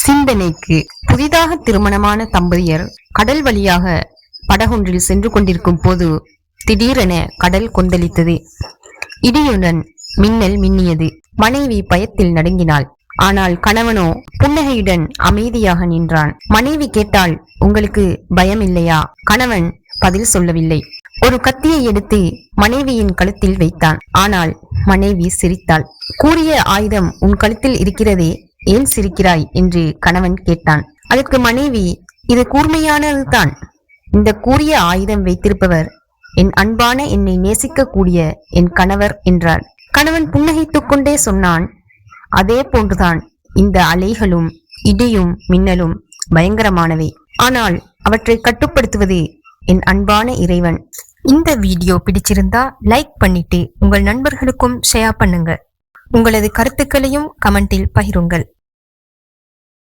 சிந்தனைக்கு. புதிதாக திருமணமான தம்பதியர் கடல் வழியாக படகொன்றில் சென்று கொண்டிருக்கும் போது திடீரென கடல் கொந்தளித்தது. இடியுடன் மின்னல் மின்னியது. மனைவி பயத்தில் நடுங்கினாள். ஆனால் கணவனோ புன்னகையுடன் அமைதியாக நின்றான். மனைவி கேட்டாள், உங்களுக்கு பயம் இல்லையா? கணவன் பதில் சொல்லவில்லை. ஒரு கத்தியை எடுத்து மனைவியின் கழுத்தில் வைத்தான். ஆனால் மனைவி சிரித்தாள். கூரிய ஆயுதம் உன் கழுத்தில் இருக்கிறதே, ஏன் சிரிக்கிறாய் என்று கணவன் கேட்டான். அதற்கு மனைவி, இது கூர்மையானதுதான். இந்த கூரிய ஆயுதம் வைத்திருப்பவர் என் அன்பான, என்னை நேசிக்க கூடிய என் கணவர் என்றார். கணவன் புன்னகைத்துக் கொண்டே சொன்னான், அதே போன்றுதான் இந்த அலைகளும் இடியும் மின்னலும் பயங்கரமானவை. ஆனால் அவற்றை கட்டுப்படுத்துவது என் அன்பான இறைவன். இந்த வீடியோ பிடிச்சிருந்தா லைக் பண்ணிட்டு உங்கள் நண்பர்களுக்கும் ஷேர் பண்ணுங்க. உங்களது கருத்துக்களையும் கமெண்டில் பகிருங்கள்.